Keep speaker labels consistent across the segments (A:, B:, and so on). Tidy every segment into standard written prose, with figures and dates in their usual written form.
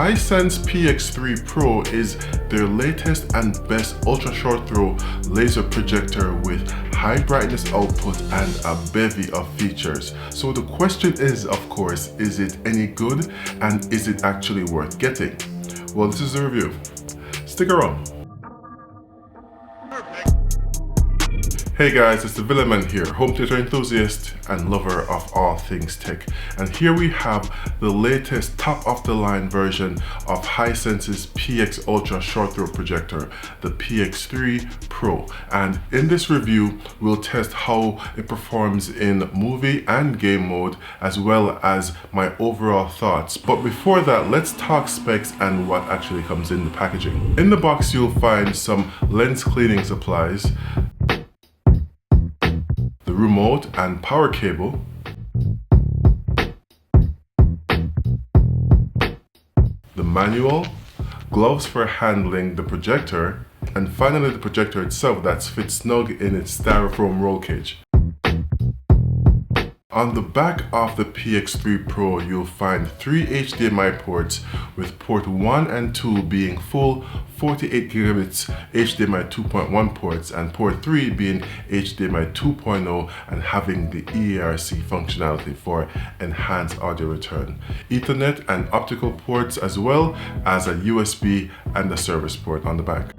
A: Hisense PX3-Pro is their latest and best ultra short throw laser projector with high brightness output and a bevy of features. So the question is, of course, is it any good and is it actually worth getting? Well, this is the review. Stick around. Hey guys, it's the Villain here, home theater enthusiast and lover of all things tech. And here we have the latest top of the line version of Hisense's PX Ultra short throw projector, the PX3 Pro. And in this review, we'll test how it performs in movie and game mode, as well as my overall thoughts. But before that, let's talk specs and what actually comes in the packaging. In the box, you'll find some lens cleaning supplies, the remote and power cable, the manual, gloves for handling the projector, and finally the projector itself that fits snug in its styrofoam roll cage. On the back of the PX3 Pro, you'll find 3 HDMI ports, with port 1 and 2 being full 48 gigabits HDMI 2.1 ports and port 3 being HDMI 2.0 and having the EARC functionality for enhanced audio return, Ethernet and optical ports, as well as a USB and a service port on the back.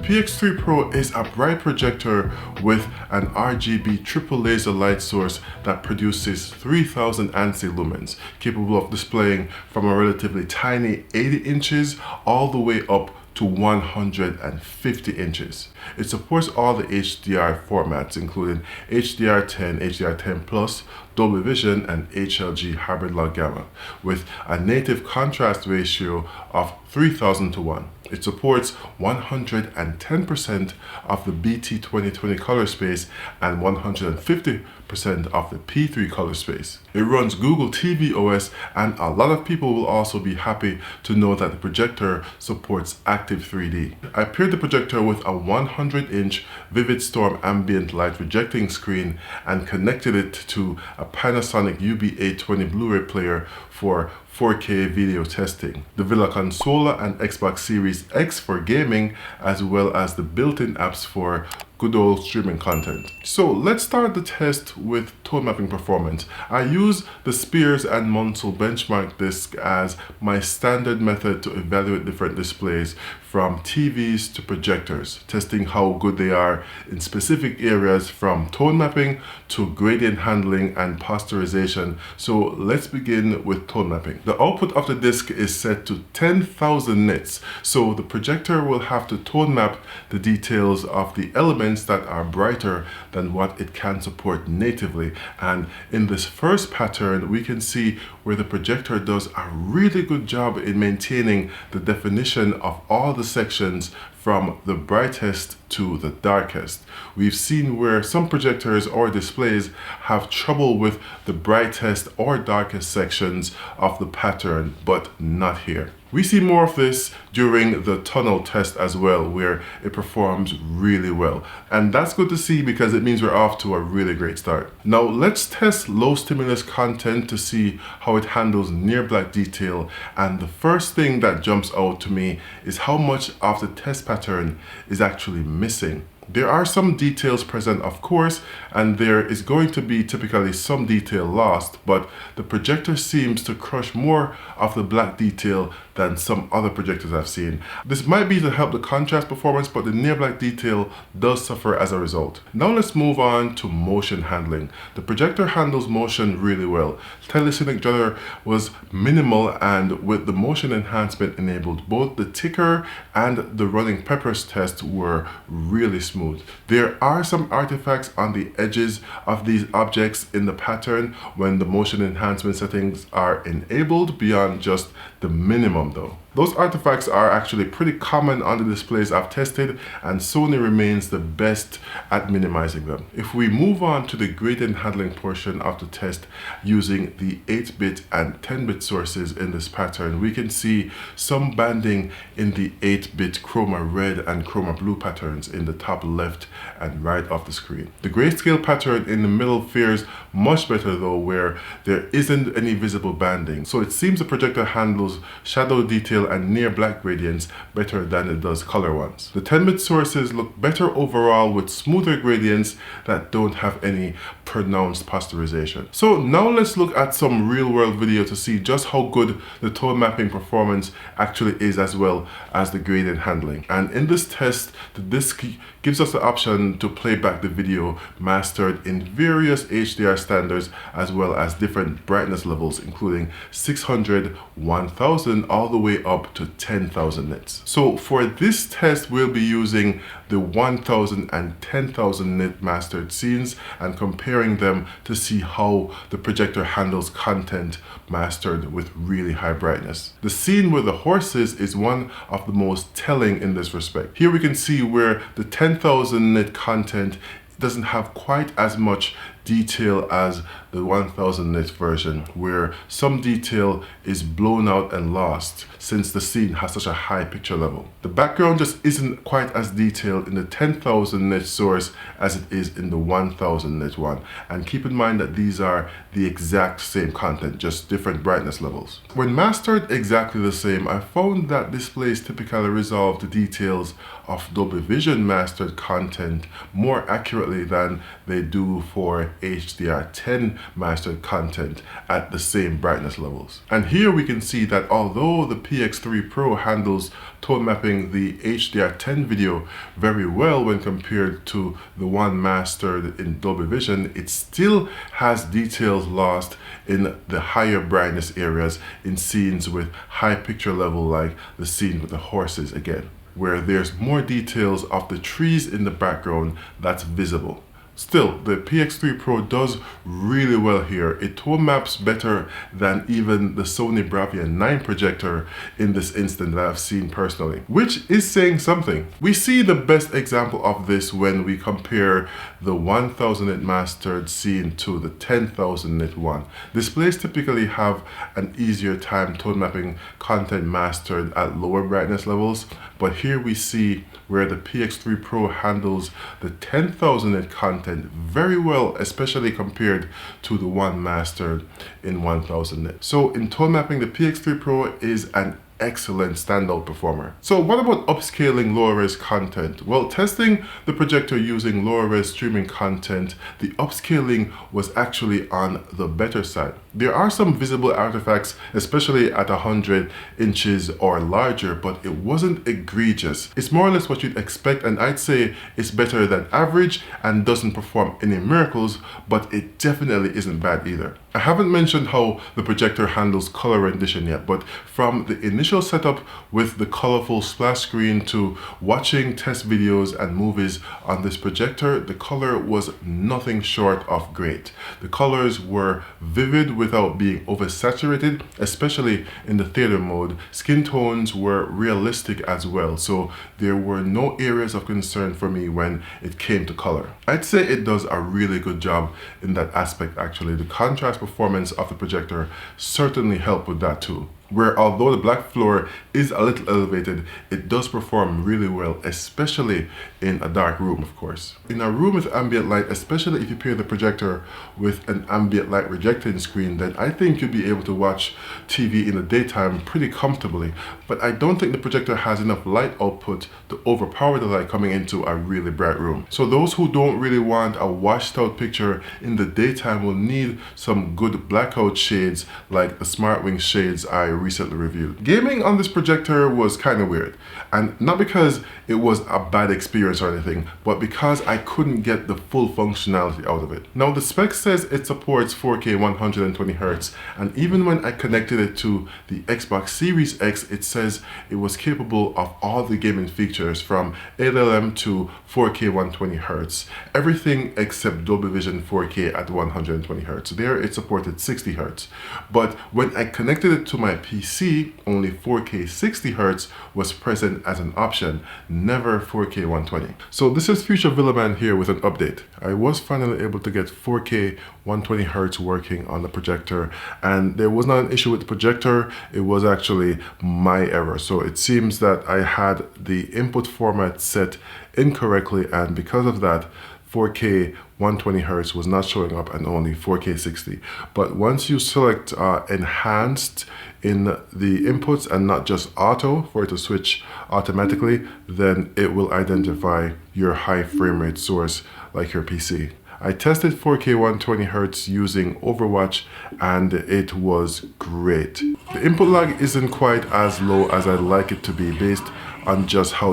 A: PX3 Pro is a bright projector with an RGB triple laser light source that produces 3000 ANSI lumens, capable of displaying from a relatively tiny 80 inches all the way up to 150 inches. It supports all the HDR formats, including HDR10, HDR10+, Dolby Vision, and HLG hybrid log gamma, with a native contrast ratio of 3000:1. It supports 110% of the BT 2020 color space and 150% of the P3 color space. It runs Google TV OS, and a lot of people will also be happy to know that the projector supports Active 3D. I paired the projector with a 100-inch Vivid Storm ambient light projecting screen and connected it to a Panasonic UB820 Blu-ray player for 4K video testing, the Villa Consola and Xbox Series X for gaming, as well as the built-in apps for good old streaming content. So let's start the test with tone mapping performance. I use the Spears and Munsell benchmark disc as my standard method to evaluate different displays, from TVs to projectors, testing how good they are in specific areas from tone mapping to gradient handling and posterization. So let's begin with tone mapping. The output of the disc is set to 10,000 nits, so the projector will have to tone map the details of the elements that are brighter than what it can support natively. And in this first pattern, we can see where the projector does a really good job in maintaining the definition of all the sections from the brightest to the darkest. We've seen where some projectors or displays have trouble with the brightest or darkest sections of the pattern, but not here. We see more of this during the tunnel test as well, where it performs really well. And that's good to see because it means we're off to a really great start. Now let's test low stimulus content to see how it handles near black detail. And the first thing that jumps out to me is how much of the test pattern is actually missing. There are some details present, of course, and there is going to be typically some detail lost, but the projector seems to crush more of the black detail than some other projectors I've seen. This might be to help the contrast performance, but the near black detail does suffer as a result. Now let's move on to motion handling. The projector handles motion really well. Telecine judder was minimal, and with the motion enhancement enabled, both the ticker and the running peppers test were really smooth. There are some artifacts on the edges of these objects in the pattern when the motion enhancement settings are enabled beyond just the minimum though. Those artifacts are actually pretty common on the displays I've tested, and Sony remains the best at minimizing them. If we move on to the gradient handling portion of the test using the 8-bit and 10-bit sources in this pattern, we can see some banding in the 8-bit chroma red and chroma blue patterns in the top left and right of the screen. The grayscale pattern in the middle fares much better though, where there isn't any visible banding. So it seems the projector handles shadow detail and near black gradients better than it does color ones. The 10-bit sources look better overall with smoother gradients that don't have any pronounced posterization. So now let's look at some real-world video to see just how good the tone mapping performance actually is, as well as the gradient handling. And in this test, the disc gives us the option to play back the video mastered in various HDR standards, as well as different brightness levels, including 600, 1000, all the way up to 10,000 nits. So for this test, we'll be using the 1000 and 10,000 nit mastered scenes and comparing them to see how the projector handles content mastered with really high brightness. The scene with the horses is one of the most telling in this respect. Here we can see where the 10,000 nit content doesn't have quite as much detail as the 1000 nit version, where some detail is blown out and lost since the scene has such a high picture level. The background just isn't quite as detailed in the 10,000 nit source as it is in the 1000 nit one. And keep in mind that these are the exact same content, just different brightness levels. When mastered exactly the same, I found that displays typically resolve the details of Dolby Vision mastered content more accurately than they do for HDR10 mastered content at the same brightness levels. And here we can see that although the PX3-Pro handles tone mapping the HDR10 video very well when compared to the one mastered in Dolby Vision, it still has details lost in the higher brightness areas in scenes with high picture level, like the scene with the horses again, where there's more details of the trees in the background that's visible. Still, the PX3-Pro does really well here. It tone maps better than even the Sony Bravia 9 projector in this instant that I've seen personally, which is saying something. We see the best example of this when we compare the 1000 nit mastered scene to the 10,000 nit one. Displays typically have an easier time tone mapping content mastered at lower brightness levels, but here we see where the PX3-Pro handles the 10,000 nit content very well, especially compared to the one mastered in 1000 nit. So in tone mapping, the PX3-Pro is an excellent standout performer. So what about upscaling lower res content? Well, testing the projector using lower res streaming content, the upscaling was actually on the better side. There are some visible artifacts, especially at 100 inches or larger, but it wasn't egregious. It's more or less what you'd expect, and I'd say it's better than average and doesn't perform any miracles, but it definitely isn't bad either. I haven't mentioned how the projector handles color rendition yet, but from the initial setup with the colorful splash screen to watching test videos and movies on this projector, the color was nothing short of great. The colors were vivid without being oversaturated, especially in the theater mode. Skin tones were realistic as well, so there were no areas of concern for me when it came to color. I'd say it does a really good job in that aspect actually. The contrast performance of the projector certainly helped with that too, where although the black floor is a little elevated, it does perform really well, especially in a dark room, of course. In a room with ambient light, especially if you pair the projector with an ambient light rejecting screen, then I think you'll be able to watch TV in the daytime pretty comfortably. But I don't think the projector has enough light output to overpower the light coming into a really bright room. So those who don't really want a washed out picture in the daytime will need some good blackout shades like the SmartWings shades I recently reviewed. Gaming on this projector was kind of weird, and not because it was a bad experience or anything, but because I couldn't get the full functionality out of it. Now the spec says it supports 4K 120Hz, and even when I connected it to the Xbox Series X, it says it was capable of all the gaming features from LLM to 4K 120Hz, everything except Dolby Vision 4K at 120Hz. There it supported 60Hz, but when I connected it to my PC, only 4K 60Hz was present as an option, never 4K 120. So this is Future Villaman here with an update. I was finally able to get 4K 120Hz working on the projector, and there was not an issue with the projector, it was actually my error. So it seems that I had the input format set incorrectly, and because of that 4K 120Hz was not showing up and only 4K 60. But once you select enhanced in the inputs and not just auto for it to switch automatically, then it will identify your high frame rate source like your PC. I tested 4K 120Hz using Overwatch and it was great. The input lag isn't quite as low as I'd like it to be based on just how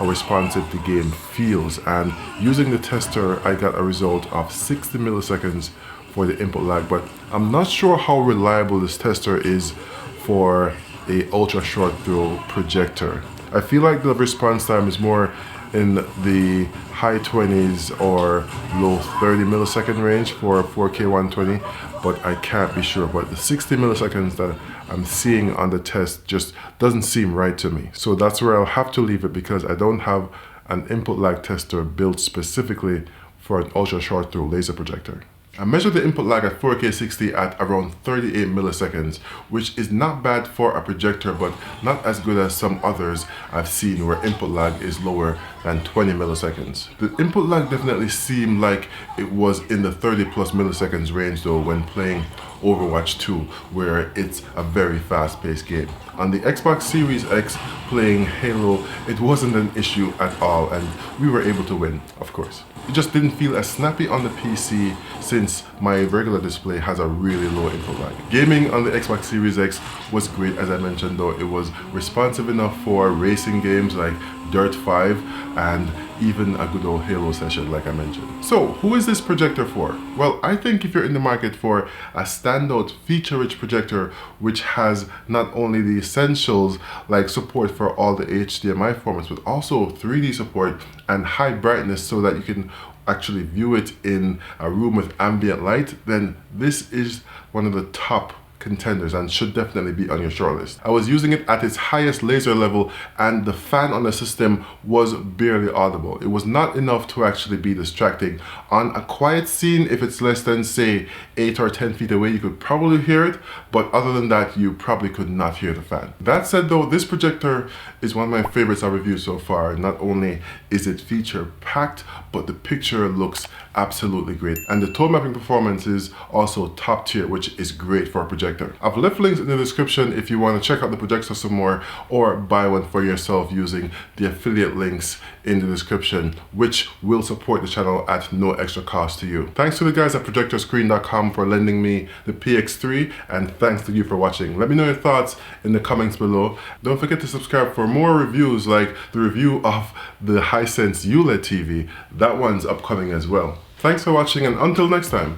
A: responsive the game feels, and using the tester I got a result of 60 milliseconds for the input lag, but I'm not sure how reliable this tester is for a ultra short throw projector. I feel like the response time is more in the high 20s or low 30 millisecond range for 4K 120, but I can't be sure. But the 60 milliseconds that I'm seeing on the test just doesn't seem right to me. So that's where I'll have to leave it because I don't have an input lag tester built specifically for an ultra short throw laser projector. I measured the input lag at 4K 60 at around 38 milliseconds, which is not bad for a projector, but not as good as some others I've seen where input lag is lower than 20 milliseconds. The input lag definitely seemed like it was in the 30 plus milliseconds range though when playing Overwatch 2, where it's a very fast-paced game. On the Xbox Series X playing Halo, it wasn't an issue at all and we were able to win, of course. It just didn't feel as snappy on the PC since my regular display has a really low input lag. Gaming on the Xbox Series X was great, as I mentioned though. It was responsive enough for racing games like Dirt 5 and even a good old Halo session like I mentioned. So who is this projector for? Well, I think if you're in the market for a standout feature-rich projector which has not only the essentials like support for all the HDMI formats but also 3D support and high brightness so that you can actually view it in a room with ambient light, then this is one of the top contenders and should definitely be on your shortlist. I was using it at its highest laser level and the fan on the system was barely audible. It was not enough to actually be distracting. On a quiet scene, if it's less than say 8 or 10 feet away, you could probably hear it, but other than that, you probably could not hear the fan. That said though, this projector is one of my favorites I've reviewed so far. Not only is it feature packed, but the picture looks absolutely great. And the tone mapping performance is also top tier, which is great for a projector. I've left links in the description if you want to check out the projector some more or buy one for yourself using the affiliate links in the description, which will support the channel at no extra cost to you. Thanks to the guys at projectorscreen.com for lending me the PX3, and thanks to you for watching. Let me know your thoughts in the comments below. Don't forget to subscribe for more reviews like the review of the Hisense AWOL TV. That one's upcoming as well. Thanks for watching, and until next time,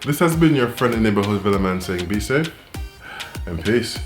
A: this has been your friendly neighborhood villain saying be safe and peace.